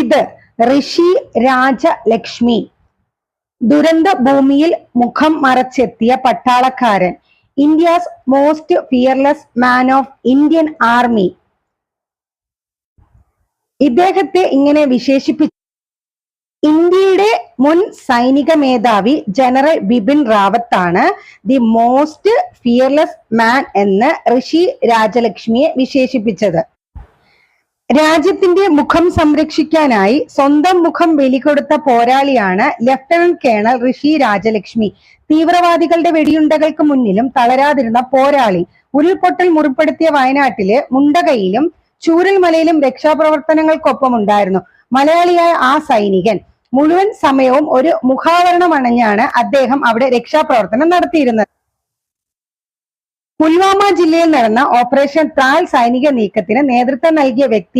ഇത് ഋഷി രാജലക്ഷ്മി. ദുരന്ത ഭൂമിയിൽ മുഖം മറച്ചെത്തിയ പട്ടാളക്കാരൻ, India's most fearless man of Indian army. ഇദ്ദേഹത്തെ ഇങ്ങനെ വിശേഷിപ്പിച്ചു ഇന്ത്യയുടെ മുൻ സൈനിക മേധാവി ജനറൽ ബിപിൻ റാവത്താണ് ദി മോസ്റ്റ് ഫിയർലെസ് മാൻ എന്ന് ഋഷി രാജലക്ഷ്മിയെ വിശേഷിപ്പിച്ചത്. രാജ്യത്തിന്റെ മുഖം സംരക്ഷിക്കാനായി സ്വന്തം മുഖം ബലികൊടുത്ത പോരാളിയാണ് ലഫ്റ്റനന്റ് കേണൽ ഋഷി രാജലക്ഷ്മി. തീവ്രവാദികളുടെ വെടിയുണ്ടകൾക്ക് മുന്നിലും തളരാതിരുന്ന പോരാളി. ഉരുൾപൊട്ടൽ മുറിപ്പെടുത്തിയ വയനാട്ടിലെ മുണ്ടകയിലും ചൂരൽമലയിലും രക്ഷാപ്രവർത്തനങ്ങൾക്കൊപ്പം ഉണ്ടായിരുന്നു. മലയാളിയായ ആ സൈനികൻ മുഴുവൻ സമയവും ഒരു മുഖാവരണം അണിഞ്ഞാണ് അദ്ദേഹം അവിടെ രക്ഷാപ്രവർത്തനം നടത്തിയിരുന്നത്. പുൽവാമ ജില്ലയിൽ നടന്ന ഓപ്പറേഷൻ ത്രാൽ സൈനിക നീക്കത്തിന് നേതൃത്വം നൽകിയ വ്യക്തി